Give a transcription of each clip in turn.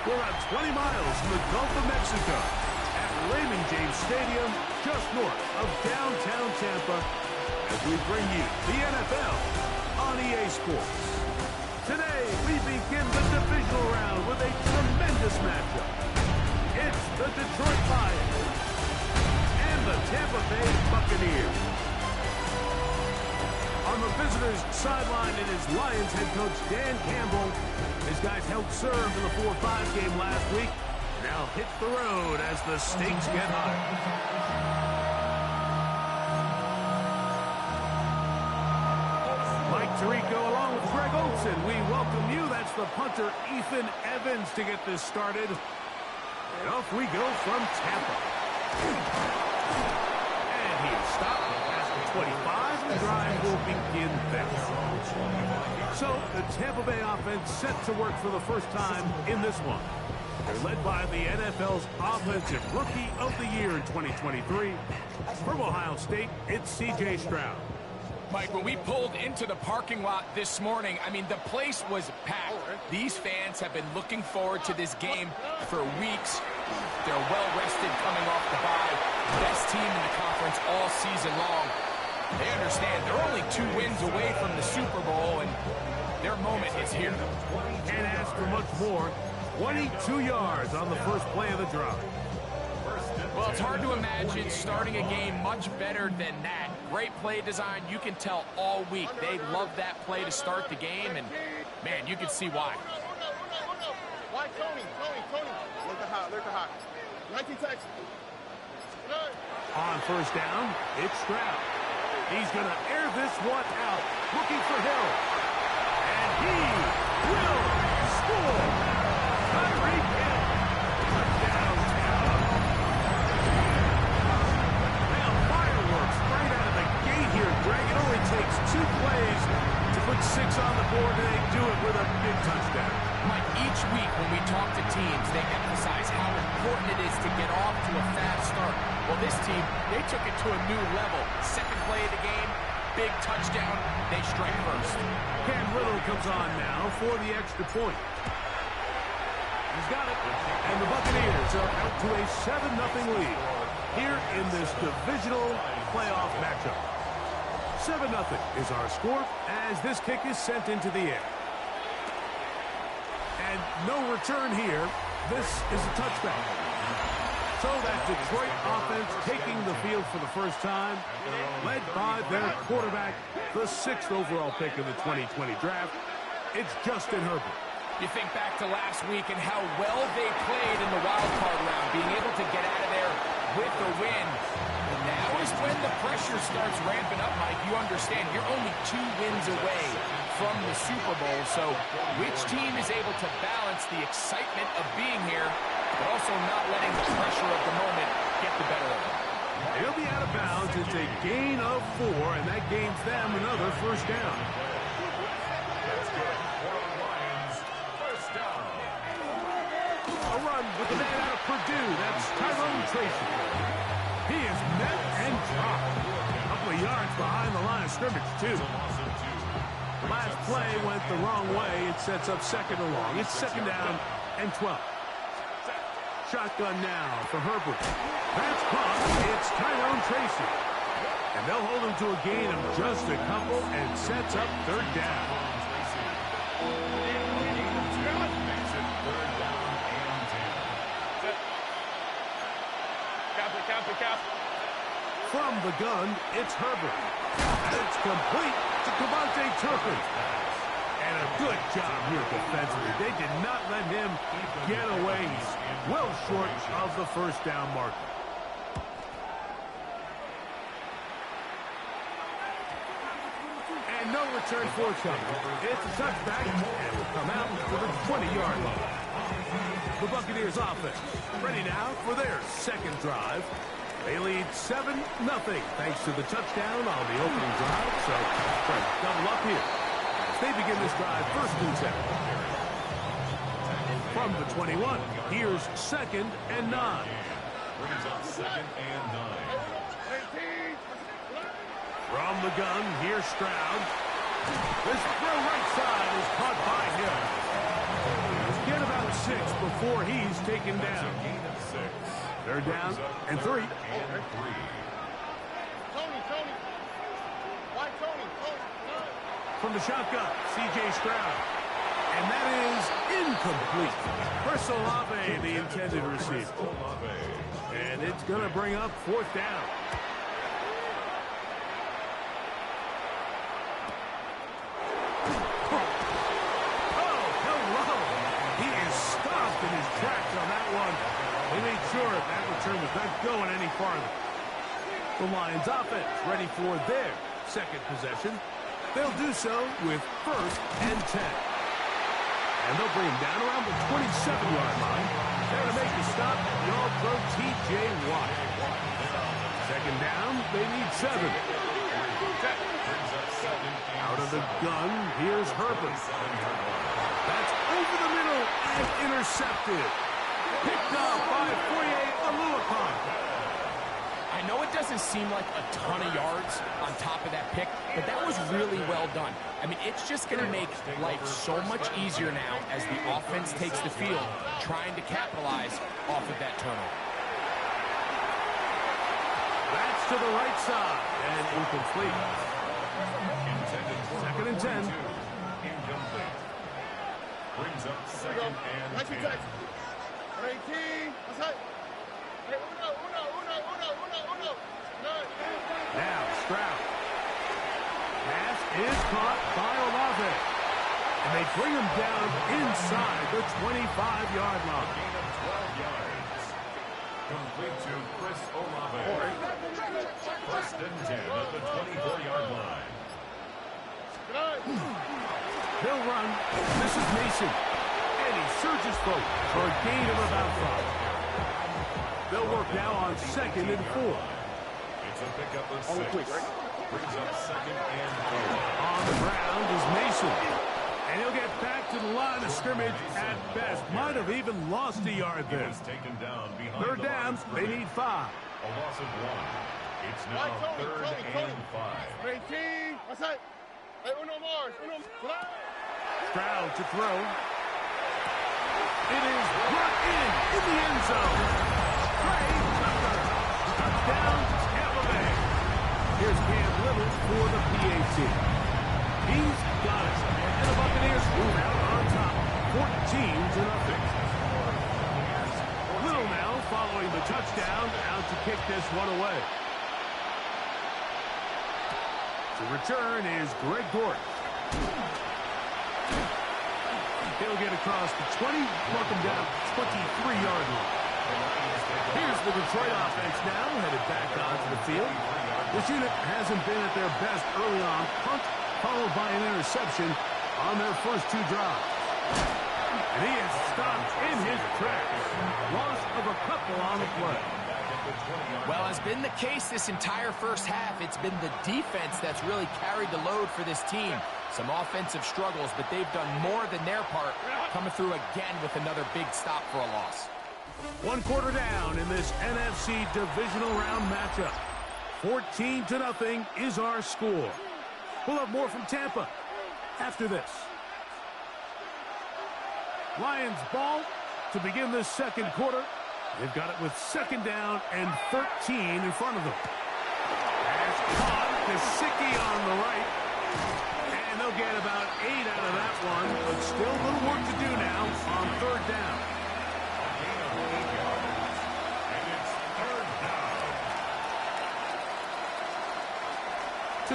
We're about 20 miles from the Gulf of Mexico at Raymond James Stadium, just north of downtown Tampa, as we bring you the NFL on EA Sports. Today, we begin the divisional round with a tremendous matchup. It's the Detroit Lions and the Tampa Bay Buccaneers. On the visitors' sideline, it is Lions head coach Dan Campbell. His guys helped serve in the 4-5 game last week. Now hit the road as the stakes get higher. Mike Tirico along with Greg Olsen. We welcome you. That's the punter, Ethan Evans, to get this started. And off we go from Tampa. And he is stopped past the 25. The drive will begin then. So the Tampa Bay offense set to work for the first time in this one. They're led by the NFL's Offensive Rookie of the Year in 2023. From Ohio State, it's C.J. Stroud. Mike, when we pulled into the parking lot this morning, I mean, the place was packed. These fans have been looking forward to this game for weeks. They're well-rested coming off the bye. Best team in the conference all season long. They understand they're only 2 wins away from the Super Bowl, and their moment is here. Can't ask for much more. 22 yards on the first play of the drive. Well, it's hard to imagine starting a game much better than that. Great play design. You can tell all week they love that play to start the game, and, man, you can see why. Why Tony? Look at hot. 19 Texas. On first down, it's Stroud. He's going to air this one out, looking for Hill. And he will score. Tyreek Hill. Touchdown, Tampa. Now, fireworks right out of the gate here, Greg. It only takes 2 plays to put 6 on the board, and they do it with a big touchdown. Mike, each week when we talk to teams, they emphasize how important it is to get off to a fast start. Well, this team, they took it to a new level. Second play of the game, big touchdown, they strike first. Cam Little comes on now for the extra point. He's got it. And the Buccaneers are out to a 7-0 lead here in this divisional playoff matchup. 7-0 is our score as this kick is sent into the air. And no return here. This is a touchback. So that Detroit offense taking the field for the first time, led by their quarterback, the 6th overall pick of the 2020 draft. It's Justin Herbert. You think back to last week and how well they played in the wild card round, being able to get out of there with the win. And now is when the pressure starts ramping up, Mike. You understand you're only 2 wins away from the Super Bowl. So which team is able to balance the excitement of being here, but also not letting the pressure of the moment get the better of them? He'll be out of bounds. It's a gain of 4, and that gains them another first down. A run with the man out of Purdue. That's Tyrone Tracy. He is met and dropped. A couple of yards behind the line of scrimmage, too. Last play went the wrong way. It sets up second and long. It's 2nd down and 12. Shotgun now for Herbert. That's caught. It's Tyrone Tracy. And they'll hold him to a gain of just a couple and sets up 3rd down. From the gun, it's Herbert. And it's complete to Devontae Turpin. And a good job here defensively. They did not let him get away. He's well short of the first down marker. And no return forthcoming. It's a touchback, and will come out to the 20-yard line. The Buccaneers offense ready now for their 2nd drive. They lead 7-0 thanks to the touchdown on the opening drive. So try to double up here as they begin this drive 1st and 10. From the 21, here's 2nd and 9. Brings up 2nd and 9. From the gun, here's Stroud. This throw right side is caught by Hill. Get about 6 before he's taken down. Gain of 6. They're down and 3. Tony. Why Tony? From the shotgun, C.J. Stroud. And that is incomplete. Chris Olave, the intended receiver. And it's going to bring up 4th down. Oh, hello. He is stopped in his tracks on that one. They made sure that return was not going any farther. The Lions offense ready for their second possession. They'll do so with 1st and 10. And they'll bring him down around the 27-yard line. There to make the stop, the All-Pro T.J. Watt. Second down, they need 7. Out of the gun, here's Herbert. That's over the middle and intercepted. Picked up by Foye Oluokun. I know it doesn't seem like a ton of yards on top of that pick, but that was really well done. I mean, it's just going to make life so much easier now as the offense takes the field, trying to capitalize off of that turnover. That's to the right side and incomplete. Second and 10. Incomplete. Brings up 2nd and 10. 18. Outside. Hey, uno. Now Stroud. Pass is caught by Olave. And they bring him down inside the 25-yard line. Gain of 12 yards. Complete to Chris Olave. 1st and 10 at the 24-yard line. He'll run. This is Mason. And he surges forward for a gain of about 5. They'll work now on 2nd and 4. It's a pickup of 6. Brings up 2nd and 4. On the ground is Mason. And he'll get back to the line of scrimmage at best. Might have even lost a yard there. Taken down behind 3rd down, they need 5. A loss of 1. It's now 3rd and 5. 18. Outside. Hey, uno more. Stroud to throw. It is brought in the end zone. Trey Tucker. Touchdown, Tampa Bay. Here's Cam Little for the PAT. He's got it. And the Buccaneers move out on top, 14-0. Little now following the touchdown, out to kick this one away. The return is Greg Gordon. He'll get across the 20, mark him down 23-yard line. Here's the Detroit offense now, headed back onto the field. This unit hasn't been at their best early on. Punt followed by an interception on their first 2 drives. And he is stopped in his tracks. Loss of a couple on the play. Well, has been the case this entire first half. It's been the defense that's really carried the load for this team. Some offensive struggles, but they've done more than their part, coming through again with another big stop for a loss. 1 quarter down in this NFC divisional round matchup. 14-0 is our score. We'll have more from Tampa after this. Lions ball to begin this second quarter. They've got it with 2nd down and 13 in front of them. Pass caught. Gesicki on the right. And they'll get about 8 out of that one, but still a little work to do now on 3rd down. Gain of 8 yards. And it's 3rd down.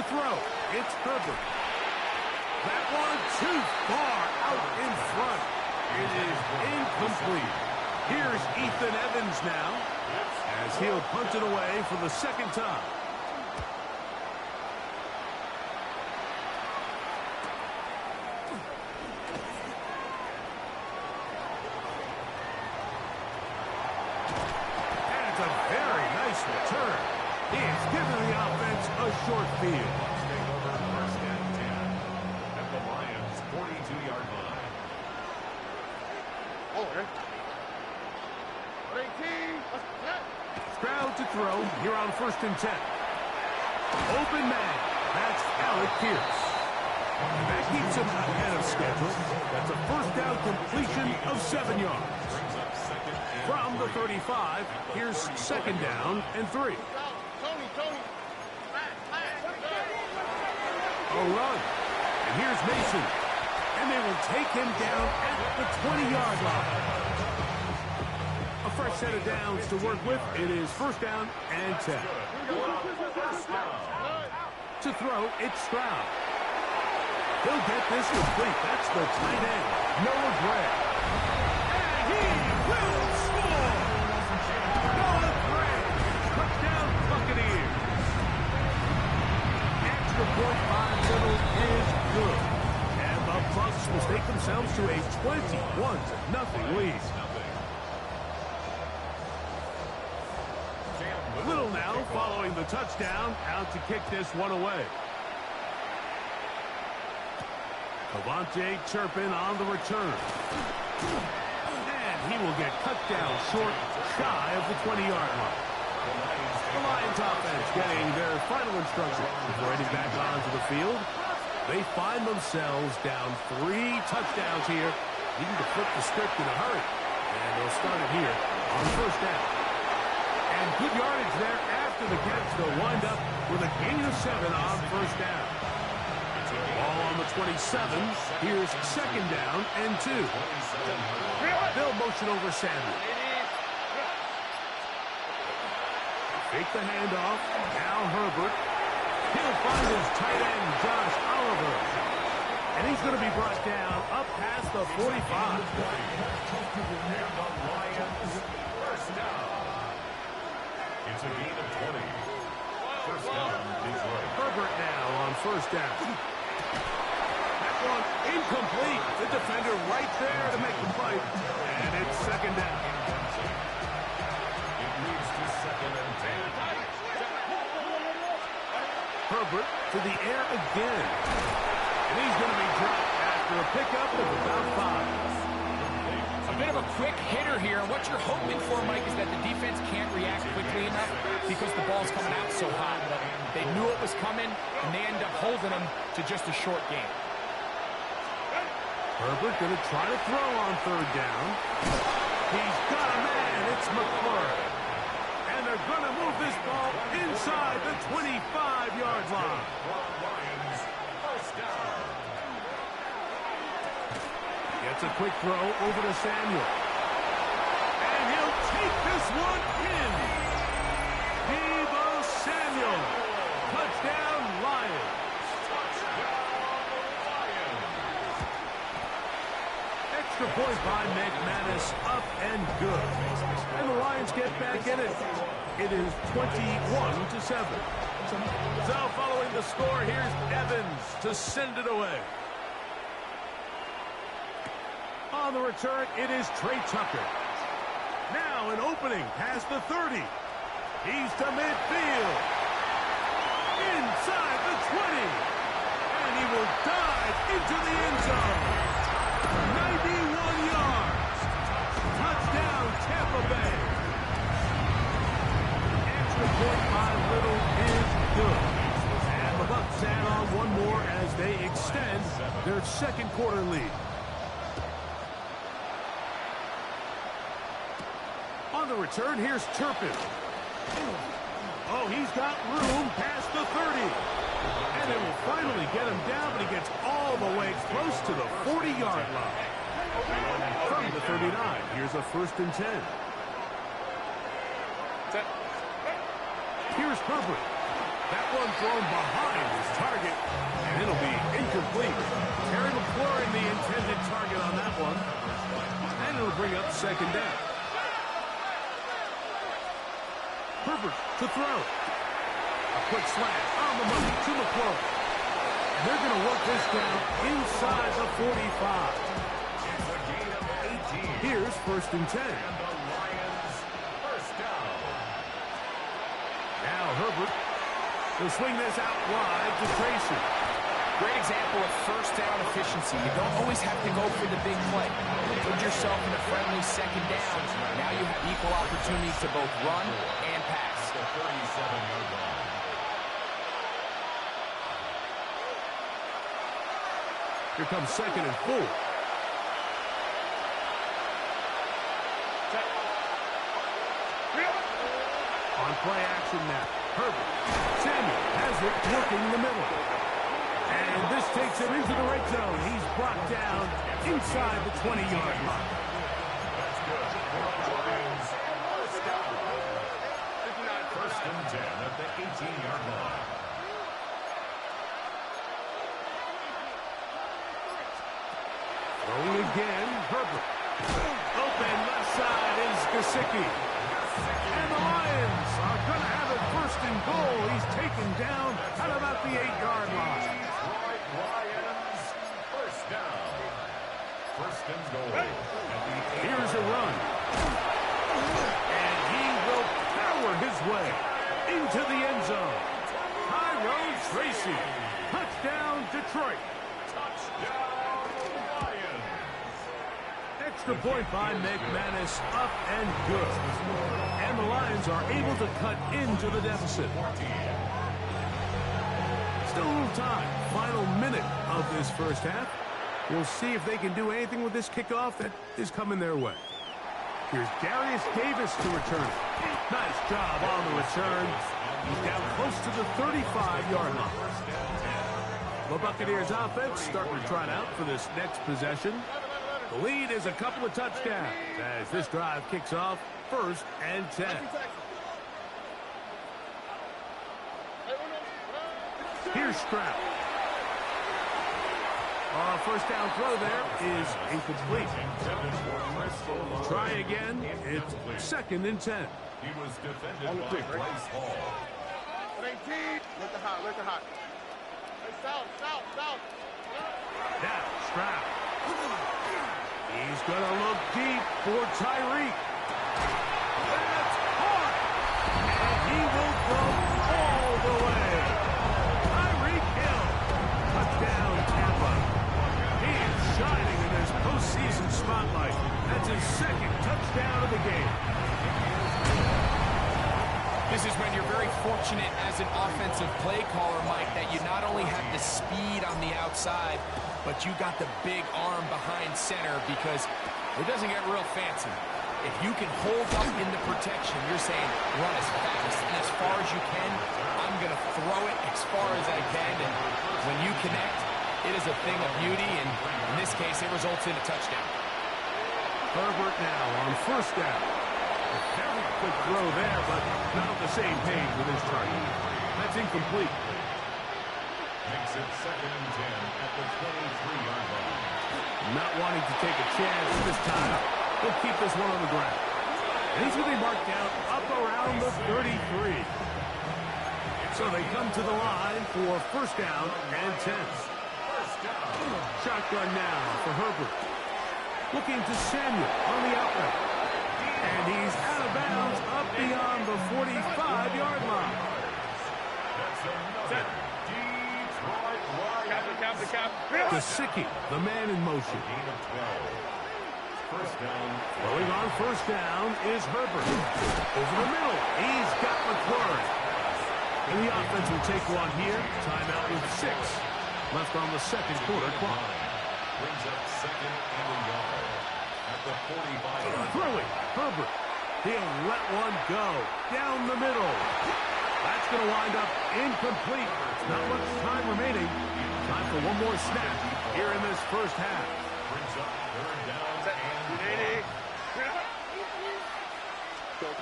To throw, it's Herbert. That one too far out in front. It is incomplete. Here's Ethan Evans now, as he'll punt it away for the 2nd time. And it's a very nice return. He's giving the offense a short field. Take over 1st and 10 at the Lions' 42-yard line. Stroud to throw here on 1st and 10. Open man. That's Alec Pierce. And that keeps him ahead of schedule. That's a first down completion of 7 yards. From the 35, here's second down and 3. Tony. A run. And here's Mason. And they will take him down at the 20-yard line. A fresh set of downs to work with. It is first down and 10. To throw, it's Stroud. He'll get this complete. That's the tight end, Noah Gray. And he will score! Noah Gray, touchdown Buccaneers. Extra point by Little is good. And the Bucs will take themselves to a 21-0 lead. Little now following the touchdown, out to kick this one away. Cavante Turpin on the return. And he will get cut down short, shy of the 20-yard line. The Lions offense getting their final instructions before heading back onto the field. They find themselves down 3 touchdowns here, needing to flip the script in a hurry. And they'll start it here on first down. And good yardage there after the catch. They'll wind up with a gain of 7 on first down. Ball on the 27. Here's second down and 2. They'll motion over Samuel. Fake the handoff. Now Herbert. He'll find his tight end, Josh Oliver. And he's going to be brought down up past the 45. It's a gain of 20. First down, Detroit. Herbert now on first down. That one incomplete. The defender right there to make the play. And it's second down. It leads to second and 10. Herbert to the air again. And he's going to be dropped after a pickup of about 5. A bit of a quick hitter here, and what you're hoping for, Mike, is that the defense can't react quickly enough because the ball's coming out so hot. They knew it was coming, and they end up holding them to just a short game. Herbert going to try to throw on third down. He's got a man. It's McClure. And they're going to move this ball inside the 25-yard line. Gets a quick throw over to Samuel. And he'll take this one in. Devo Samuel. Touchdown, Lions. Extra point by McManus, up and good. And the Lions get back in it. It is 21-7. So following the score, here's Evans to send it away. On the return, it is Trey Tucker. Now an opening past the 30. He's to midfield. Inside the 20. And he will dive into the end zone. 91 yards. Touchdown, Tampa Bay. Extra point by Little is good. And the Bucs add on one more as they extend their second quarter lead. On the return, here's Turpin. Oh, he's got room past the 30. And they will finally get him down, but he gets all the way close to the 40-yard line. From the 39, here's a first and 10. Here's Herbert. That one thrown behind his target, and it'll be incomplete. Terry McClure, the intended target on that one. And it'll bring up second down. Herbert to throw. A quick slant on the money to McClure. They're going to work this down inside the 45. Here's first and 10. Now Herbert will swing this out wide to Tracy. Great example of first down efficiency. You don't always have to go for the big play. Put yourself in a friendly second down. Now you have equal opportunities to both run and pass. The 37-yard line. Here comes 2nd and 4. On play action now. Herbert. Samuel has it working the middle. And this takes him into the red zone. He's brought down inside the 20-yard line. First and 10 at the 18-yard line. Throwing again, Herbert. Open left side is Gesicki. And the Lions are going to have it 1st and goal. He's taken down at about the 8-yard line. Lions, first down. 1st and goal. Here's a run. And he will power his way into the end zone. Tyrone Tracy. Touchdown, Detroit. Touchdown, Lions. Extra point by McManus, up and good. And the Lions are able to cut into the deficit. Still a little time. Final minute of this first half. We'll see if they can do anything with this kickoff that is coming their way. Here's Darius Davis to return it. Nice job on the return. He's down close to the 35-yard line. The Buccaneers offense starting to trot out for this next possession. The lead is a couple of touchdowns as this drive kicks off 1st and 10. Here's Stroud. First down throw there is incomplete. Try again. It's 2nd and 10. He was defended by Bryce Hall. 18. Look the hot. Hey, south. Now, Stroud. He's going to look deep for Tyreek. That's hard. And he will go all the way. Tyreek Hill. Touchdown, Tampa. He is shining in this postseason spotlight. That's his 2nd touchdown of the game. This is when you're very fortunate as an offensive play caller, Mike, that you not only have the speed on the outside, but you got the big arm behind center because it doesn't get real fancy. If you can hold up in the protection, you're saying run as fast and as far as you can. I'm going to throw it as far as I can. And when you connect, it is a thing of beauty. And in this case, it results in a touchdown. Herbert now on 1st down. A very quick throw there, but not on the same page with his target. That's incomplete. Makes it 2nd and 10 at the 23-yard line. Not wanting to take a chance this time. He'll keep this one on the ground. And he's going to be marked down up around the 33. So they come to the line for 1st down and 10. Shotgun now for Herbert. Looking to Samuel on the outlet. And he's out of bounds up beyond the 45-yard line. That's another Detroit Lions. Gesicki, the man in motion. Gain of 12. First down. Throwing on 1st down is Herbert. Over the middle, he's got McLaurin. And the offense will take one here. Timeout with 6 left on the 2nd quarter clock. Brings up 2nd and a yard at the 45. Throwing, Herbert. He'll let one go down the middle. That's going to wind up incomplete. Not much time remaining. Time for one more snap here in this first half. Brings up 3rd down and 1.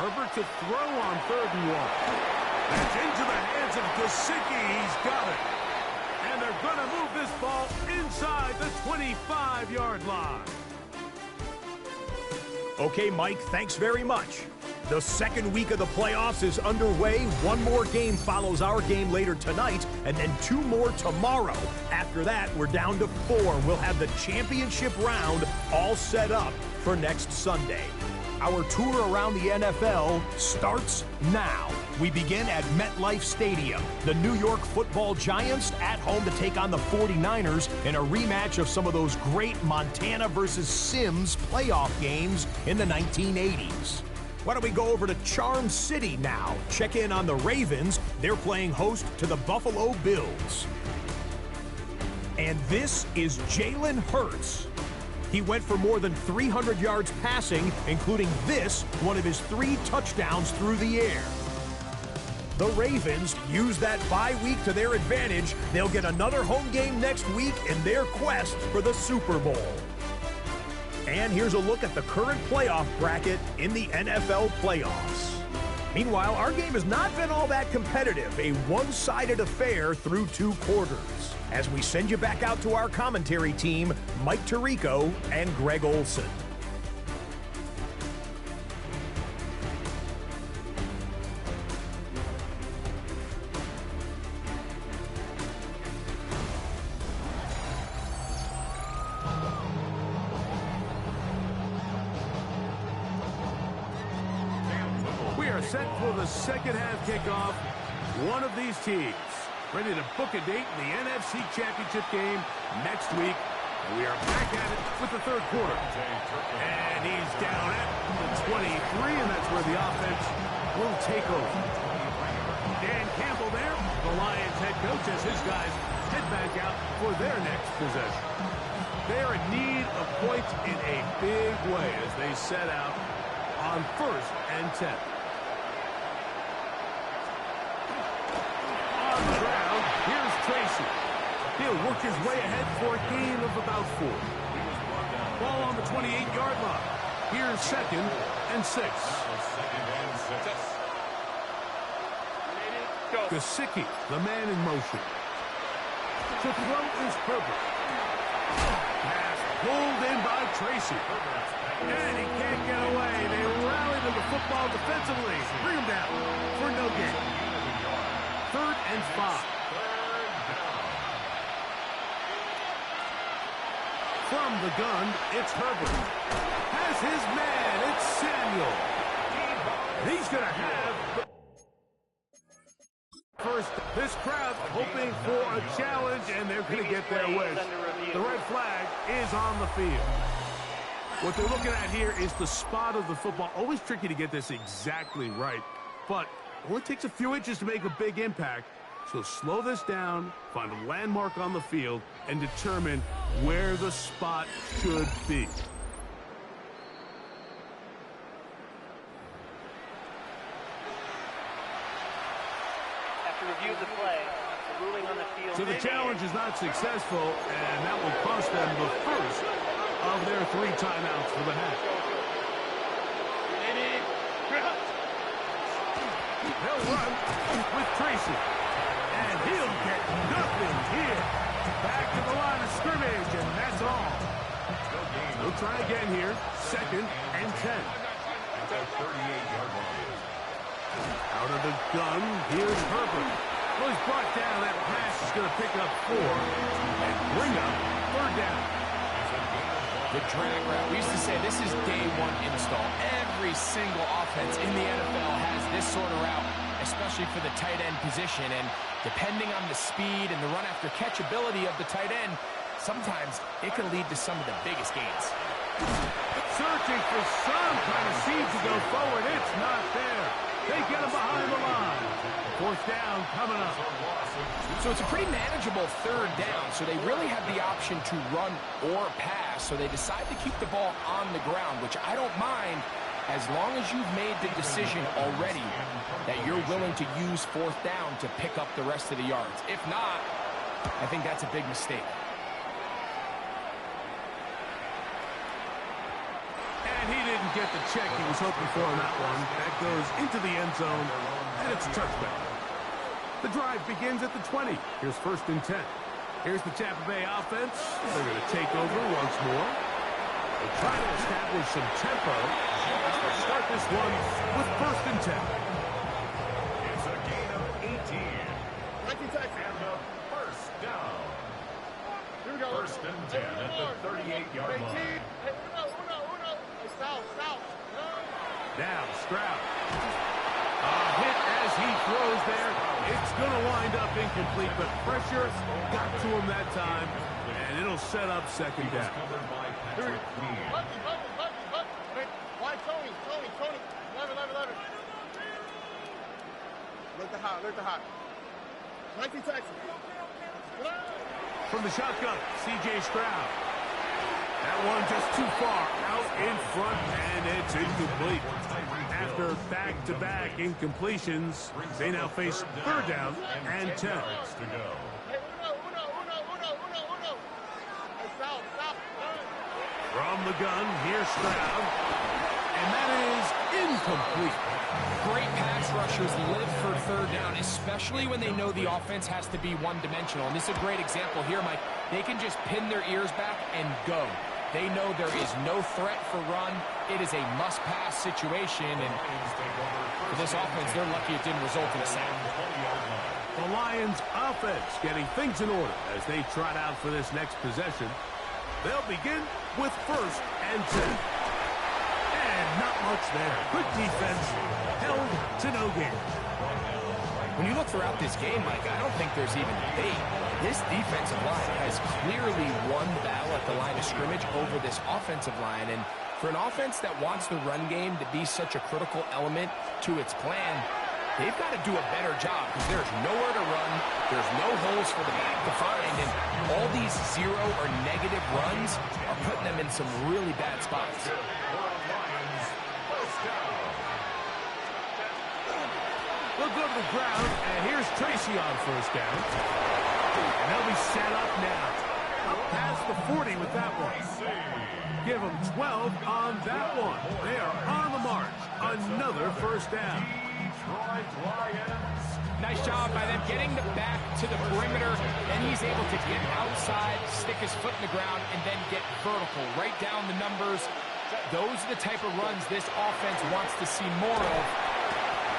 Herbert to throw on 3rd and 1. That's into the hands of Gesicki. He's got it. And they're going to move this ball inside the 25-yard line. Okay, Mike, thanks very much. The 2nd week of the playoffs is underway. One more game follows our game later tonight, and then 2 more tomorrow. After that, we're down to 4. We'll have the championship round all set up for next Sunday. Our tour around the NFL starts now. We begin at MetLife Stadium. The New York Football Giants at home to take on the 49ers in a rematch of some of those great Montana versus Sims playoff games in the 1980s. Why don't we go over to Charm City now? Check in on the Ravens. They're playing host to the Buffalo Bills. And this is Jalen Hurts. He went for more than 300 yards passing, including this, one of his 3 touchdowns through the air. The Ravens use that bye week to their advantage. They'll get another home game next week in their quest for the Super Bowl. And here's a look at the current playoff bracket in the NFL playoffs. Meanwhile, our game has not been all that competitive, a one-sided affair through 2 quarters. As we send you back out to our commentary team, Mike Tirico and Greg Olson. We are set for the second half kickoff. One of these teams ready to book a date in the NFC Championship game next week. And we are back at it with the third quarter. And he's down at the 23, and that's where the offense will take over. Dan Campbell there, the Lions head coach, as his guys head back out for their next possession. They are in need of points in a big way as they set out on 1st and 10. On the ground, here's Tracy. He'll work his way ahead for a gain of about 4. Ball on the 28-yard line. Here's 2nd and 6. Gesicki, the man in motion. To throw is Herbert. Pass pulled in by Tracy. And he can't get away. They rally to the football defensively. Bring him down for no gain. 3rd and 5. From the gun, it's Herbert. Has his man, it's Samuel. And he's going to have the first. This crowd hoping for a challenge, and they're going to get their wish. The red flag is on the field. What they're looking at here is the spot of the football. Always tricky to get this exactly right, but it only takes a few inches to make a big impact. So slow this down, find a landmark on the field, and determine where the spot should be. After review of the play, the ruling on the field. So the challenge is not successful, and that will cost them the first of their 3 timeouts for the half. They'll run with Tracy. And he'll get nothing here. Back to the line of scrimmage, and that's all. We'll try again here. 2nd and 10. Out of the gun, here's Herbert. Well, he's brought down. That pass is going to pick up 4 and bring up 3rd down. The drag route. We used to say this is day 1 install. Every single offense in the NFL has this sort of route, especially for the tight end position. And depending on the speed and the run-after catch ability of the tight end, sometimes it can lead to some of the biggest gains. Searching for some kind of seed to go forward. It's not there. They get him behind the line. 4th down coming up. So it's a pretty manageable 3rd down, so they really have the option to run or pass, so they decide to keep the ball on the ground, which I don't mind as long as you've made the decision already that you're willing to use 4th down to pick up the rest of the yards. If not, I think that's a big mistake. And he didn't get the check he was hoping for on that one. That goes into the end zone, and it's a touchback. The drive begins at the 20. Here's 1st and 10. Here's the Tampa Bay offense. They're going to take over once more. They try to establish some tempo. They'll start this one with 1st and 10. It's a gain of 18. And a 1st down. Here we go. 1st and 10 at the 38-yard line. Now Stroud. A hit as he throws there. It's going to wind up incomplete, but pressure got to him that time, and it'll set up 2nd down. Why Tony? 11. Look the hot. 19 Texas. from the shotgun, C.J. Stroud. That one just too far out in front, and it's incomplete. After back-to-back incompletions, they now face third down and 10. From the gun, here's Stroud, and that is incomplete. Great pass rushers live for third down, especially when they know the offense has to be one-dimensional. And this is a great example here, Mike. They can just pin their ears back and go. They know there is no threat for run. It is a must-pass situation, and for this offense, they're lucky it didn't result in a sack. The Lions offense getting things in order as they trot out for this next possession. They'll begin with first and 10. And not much there. Good defense, held to no gain. When you look throughout this game, Mike, I don't think there's even debate. This defensive line has clearly won the battle at the line of scrimmage over this offensive line. And for an offense that wants the run game to be such a critical element to its plan, they've got to do a better job because there's nowhere to run. There's no holes for the back to find. And all these zero or negative runs are putting them in some really bad spots. They'll go to the ground, and here's Tracy on first down. And they'll be set up now. Up past the 40 with that one. Give them 12 on that one. They are on the march. Another first down. Nice job by them getting the back to the perimeter, and he's able to get outside, stick his foot in the ground, and then get vertical. Right down the numbers. Those are the type of runs this offense wants to see more of.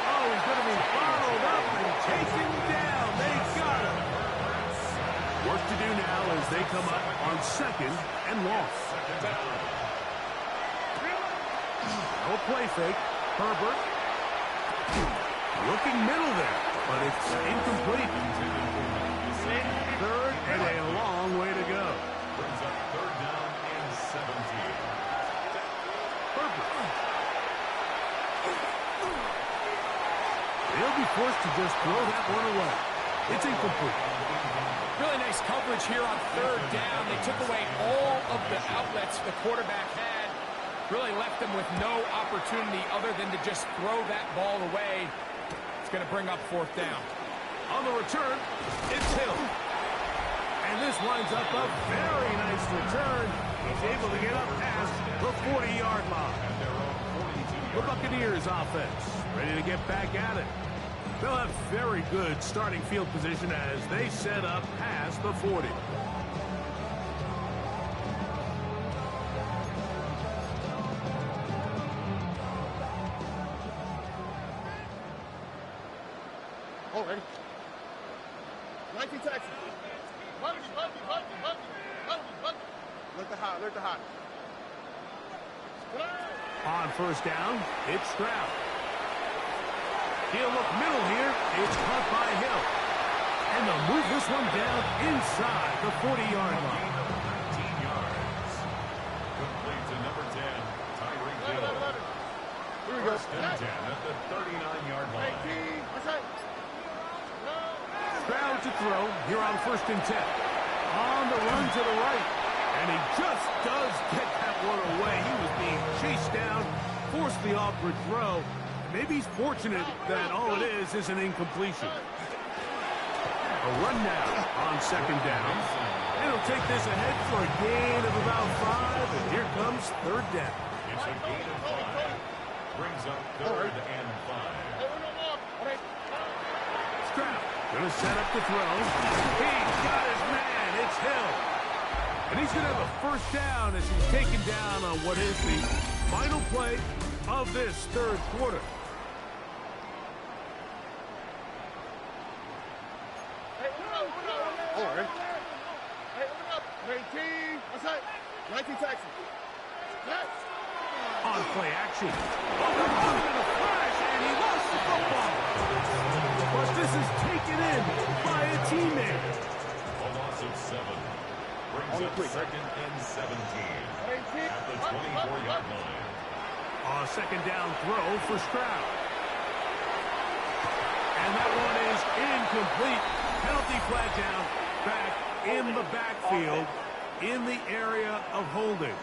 Oh, he's going to be followed up and taken down. They got him. Work to do now as they come up on second and long. No play fake. Herbert. Looking middle there, but it's incomplete. Third and a long way to go. Brings up third down and 17. Herbert. They'll be forced to just throw that one away. It's incomplete. Really nice coverage here on third down. They took away all of the outlets the quarterback had. Really left them with no opportunity other than to just throw that ball away. It's going to bring up fourth down. On the return, it's Hill. And this winds up a very nice return. He's able to get up past the 40-yard line. The Buccaneers offense ready to get back at it. They'll have very good starting field position as they set up past the 40. All ready. 19 Texas. Buggy. Look the hot, On first down, it's Stroud. He'll look middle here. It's caught by Hill. And they'll move this one down inside the 40-yard line. 13 yards. Complete to number 10, Tyreek Hill. Here we go. First and 10 at the 39-yard line. Stroud to throw here on first and 10. On the run to the right. And he just does get that one away. He was being chased down, forced the awkward throw. Maybe he's fortunate that all it is an incompletion. A run now on second down. And he'll take this ahead for a gain of about 5. And here comes third down. It's a gain of 5. Brings up third and 5. Stroud gonna set up the throw. He's got his man. It's Hill. And he's gonna have a first down as he's taken down on what is the final play of this third quarter. All right. Hey, open up. 19. What's that? 19 Texas. Yes. On play action. Oh, they're running in a flash, and he lost the football. But this is taken in by a teammate. A loss of 7. Brings up second and 17 at the 24-yard line. A second down throw for Stroud. And that one is incomplete. Penalty flag down back in the backfield in the area of holding.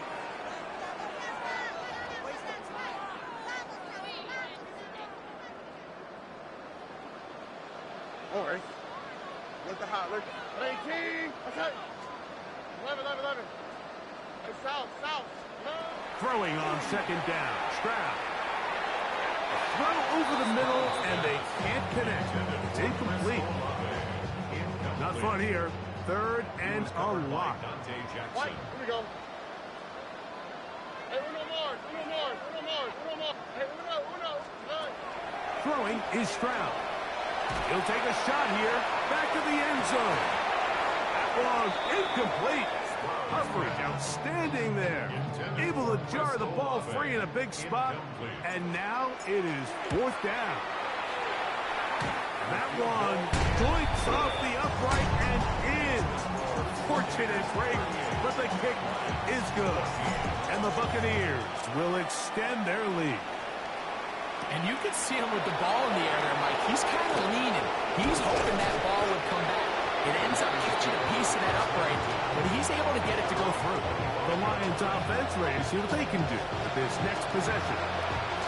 All right. With the hot, look. 18. Okay. 11. Hey, south. Throwing on second down. Stroud. Throw over the middle, and they can't connect. It's incomplete. Not fun here. Third and a lot. White, here we go. Hey, uno more. Hey, uno. Throwing is Stroud. He'll take a shot here. Back to the end zone. That one's incomplete. Coverage outstanding there. Able to jar the ball free in a big spot. And now it is fourth down. That one joints off the upright and in. Fortunate break, but the kick is good. And the Buccaneers will extend their lead. And you can see him with the ball in the air there, Mike. He's kind of leaning. He's hoping that ball would come back. It ends up catching a piece of that upright, but he's able to get it to go through. The Lions offense ready to see what they can do with this next possession.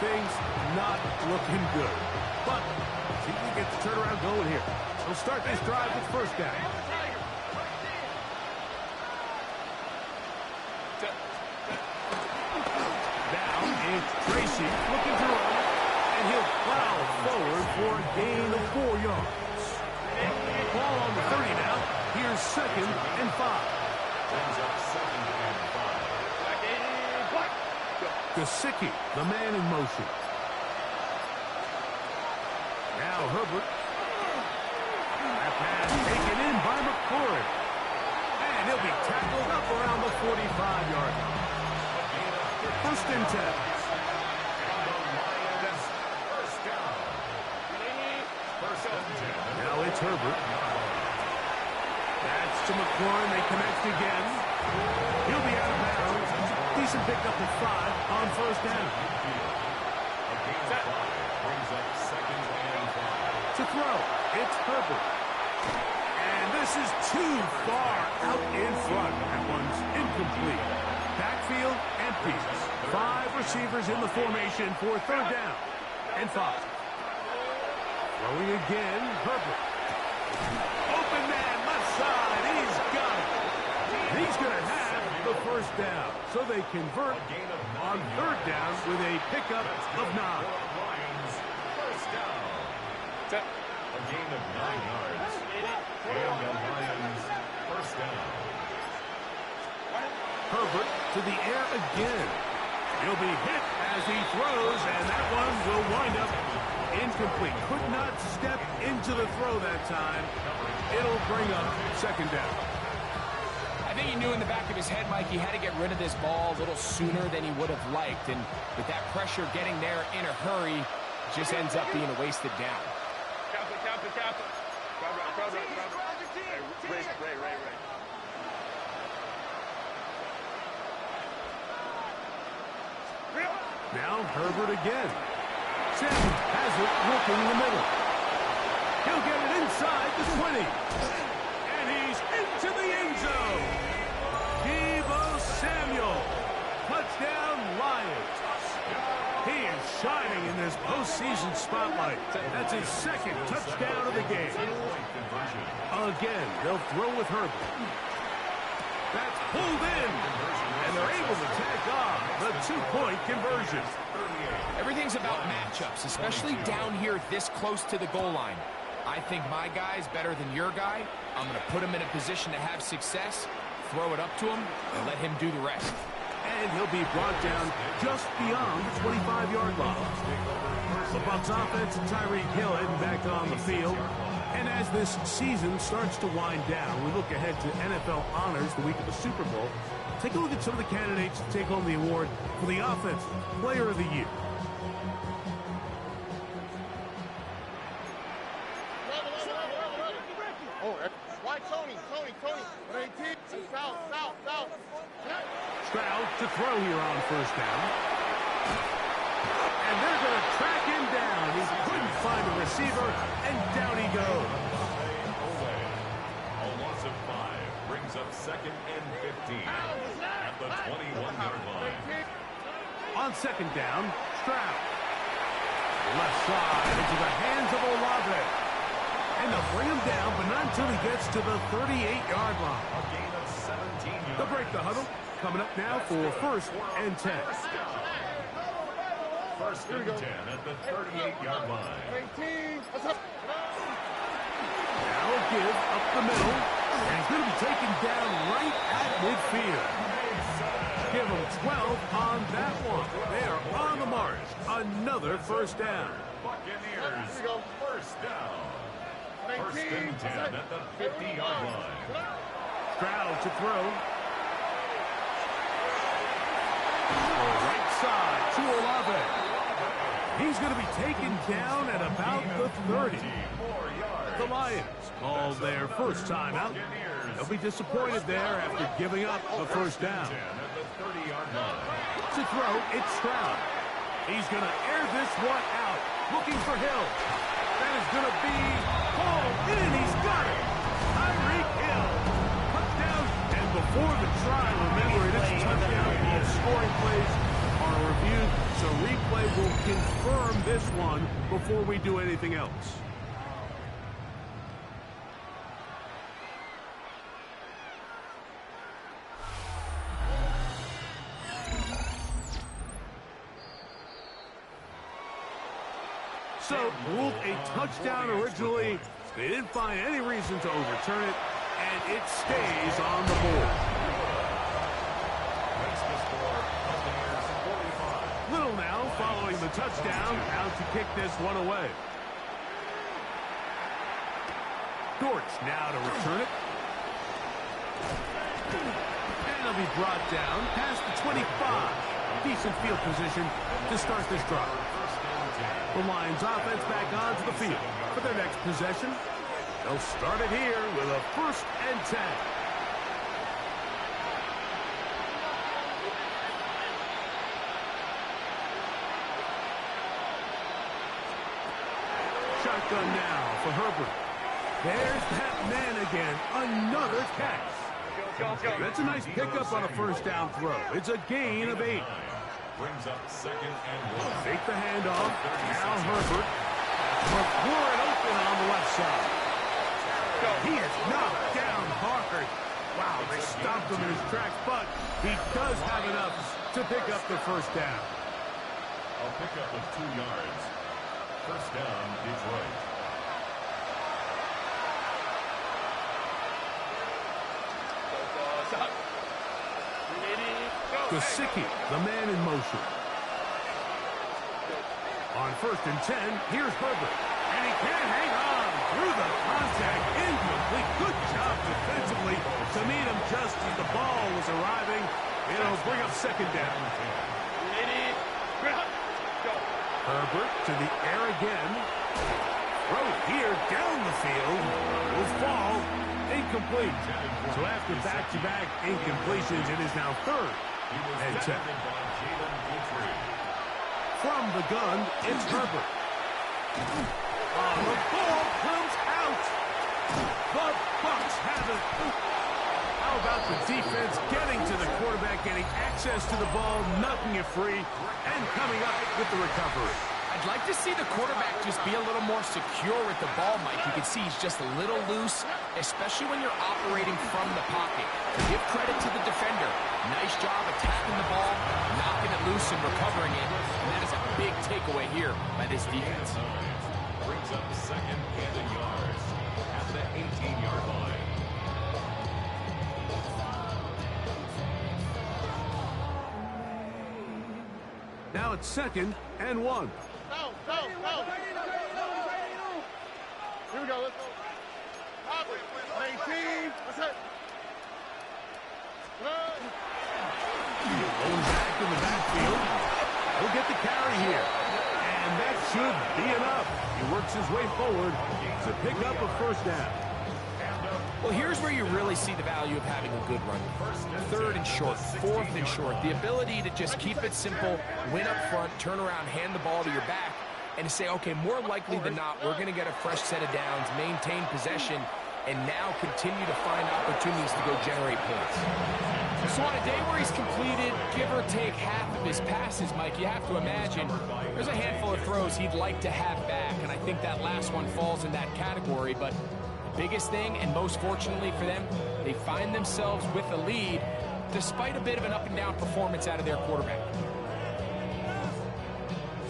Things not looking good. But see if we get the turnaround going here. We'll start this drive with first down. Now it's Tracy looking to run, and he'll plow forward for a gain of 4 yards. Ball on the 30 now. Here's second and 5. Brings up second and 5. Gesicki, the man in motion. Now Herbert. That pass taken in by McCoy. And he'll be tackled up around the 45-yard line. First and 10. Now it's Herbert. That's to McLaurin. They connect again. He'll be out of bounds. Decent pickup of 5 on first down. Brings up second and 5. To throw, it's Herbert. And this is too far out in front. That one's incomplete. Backfield empty. 5 receivers in the formation for third down and 5. Throwing again, Herbert. Open man, left side. He's got it. He's going to have the first down. So they convert on third down with a pickup of 9. Lions, first down. A gain of 9 yards. And the Lions, first down. Herbert to the air again. He'll be hit as he throws, and that one will wind up incomplete. Could not step into the throw that time. It'll bring up second down. I think he knew in the back of his head, Mike, he had to get rid of this ball a little sooner than he would have liked. And with that pressure getting there in a hurry, it just ends up being a wasted down. Captain. Crowd right. Ray. Now Herbert again. Sam has it working in the middle. He'll get it inside the 20. And he's into the end zone. Devo Samuel. Touchdown Lions. He is shining in this postseason spotlight. That's his second touchdown of the game. Again, they'll throw with Herbert. That's pulled in. And they're able to tack on the 2-point conversion. Everything's about matchups, especially down here this close to the goal line. I think my guy's better than your guy. I'm going to put him in a position to have success, throw it up to him, and let him do the rest. And he'll be brought down just beyond the 25-yard line. The Bucs offense and Tyreek Hill heading back on the field. And as this season starts to wind down, we look ahead to NFL honors the week of the Super Bowl. Take a look at some of the candidates to take home the award for the Offensive Player of the Year. Why Tony? 18. South. Stroud to throw here on first down. And they're going to track him down. He couldn't find a receiver, and down he goes. A loss of 5. second and 15 at the 21-yard line. On second down, Stroud. Left side into the hands of Olave. And they'll bring him down, but not until he gets to the 38-yard line. A gain of 17 yards. They'll break the huddle. Coming up now for first and 10. First and 10 at the 38-yard line. 18. What's up? Now a give up the middle. And he's going to be taken down right at midfield. Give him 12 on that one. They are on the march. Another first down. Buccaneers, first down. First and 10 at the 50-yard line. Stroud to throw. Right side to Olave. He's going to be taken down at about the 30. The Lions call their first time out. They'll be disappointed there after giving up the first down. To throw, it's Stroud. He's going to air this one out, looking for Hill. That is going to be hauled in. He's got it. Tyreek Hill. Touchdown. And before the try, remember it is touchdown. All scoring plays are reviewed, so replay will confirm this one before we do anything else. So, ruled a touchdown originally. They didn't find any reason to overturn it, and it stays on the board. Little now following the touchdown, out to kick this one away. Dortch now to return it. And he'll be brought down past the 25. Decent field position to start this drive. The Lions offense back onto the field for their next possession. They'll start it here with a first and 10. Shotgun now for Herbert. There's that man again. Another catch. That's a nice pickup on a first down throw. It's a gain of 8. Brings up second and 1. Take the handoff. Now Herbert. McLaurin open on the left side. He is knocked down hard. Wow, they stopped him in his tracks, but he does have enough to pick up the first down. A pickup of 2 yards. First down, Detroit. Gesicki, the man in motion. On first and 10, here's Herbert. And he can't hang on through the contact. Incomplete. Good job defensively to meet him just as the ball was arriving. It'll bring up second down. Herbert to the air again. Throw here down the field. Will fall. Incomplete. So after back-to-back incompletions, it is now third and 10. From the gun, it's Herbert. The ball comes out. The Bucs have it. How about the defense getting to the quarterback, getting access to the ball, knocking it free, and coming up with the recovery? I'd like to see the quarterback just be a little more secure with the ball, Mike. You can see he's just a little loose, especially when you're operating from the pocket. Give credit to the defender. Nice job attacking the ball, knocking it loose and recovering it. And that is a big takeaway here by this defense. Brings up second and a yard at the 18-yard line. Now it's second and 1. Go. Here we go. Let's go. 18. What's that? Going back in the backfield. He'll get the carry here. And that should be enough. He works his way forward to pick up a first down. Well, here's where you really see the value of having a good run. Third and short, fourth and short. The ability to just keep it simple, win up front, turn around, hand the ball to your back, and to say, okay, more likely than not, we're going to get a fresh set of downs, maintain possession, and now continue to find opportunities to go generate points. So on a day where he's completed, give or take half of his passes, Mike, you have to imagine there's a handful of throws he'd like to have back, and I think that last one falls in that category. But the biggest thing, and most fortunately for them, they find themselves with a lead despite a bit of an up-and-down performance out of their quarterback.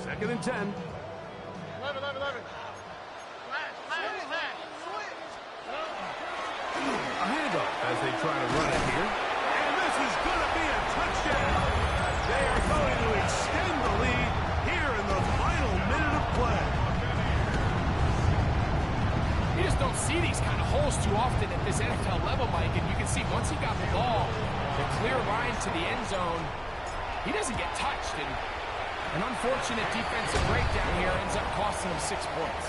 2nd and 10. 11. A handoff as they try to run it here. And this is going to be a touchdown. They are going to extend the lead here in the final minute of play. You just don't see these kind of holes too often at this NFL level, Mike, and you can see once he got the ball, the clear line to the end zone, he doesn't get touched, and an unfortunate defensive breakdown here ends up costing him 6 points.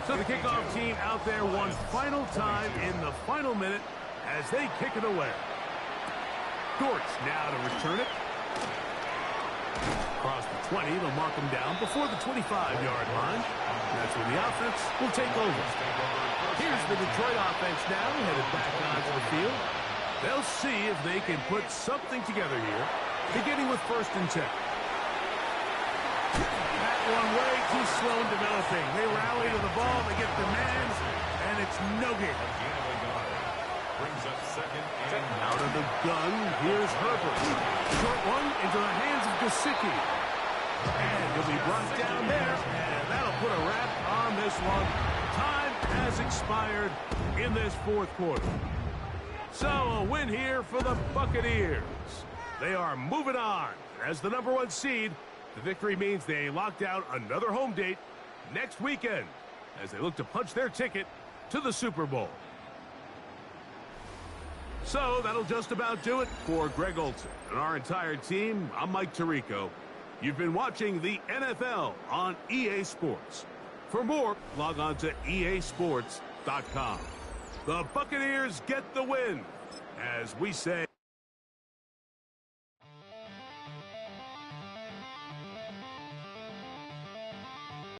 So the kickoff team out there one final time in the final minute as they kick it away. Dortch now to return it. Across the 20, they'll mark him down before the 25-yard line. That's where the offense will take over. Here's the Detroit offense now, headed back onto the field. They'll see if they can put something together here, beginning with 1st and 10. That one way too slow in developing. They rally to the ball, they get the man, and it's no gain. Brings up 2nd and out of the gun, here's Herbert. Short one into the hands of Gesicki. And he'll be brought down there, and that'll put a wrap on this one. Time has expired in this 4th quarter. So a win here for the Buccaneers. They are moving on. As the #1 seed, the victory means they locked out another home date next weekend as they look to punch their ticket to the Super Bowl. So that'll just about do it for Greg Olson and our entire team. I'm Mike Tirico. You've been watching the NFL on EA Sports. For more, log on to easports.com. The Buccaneers get the win, as we say.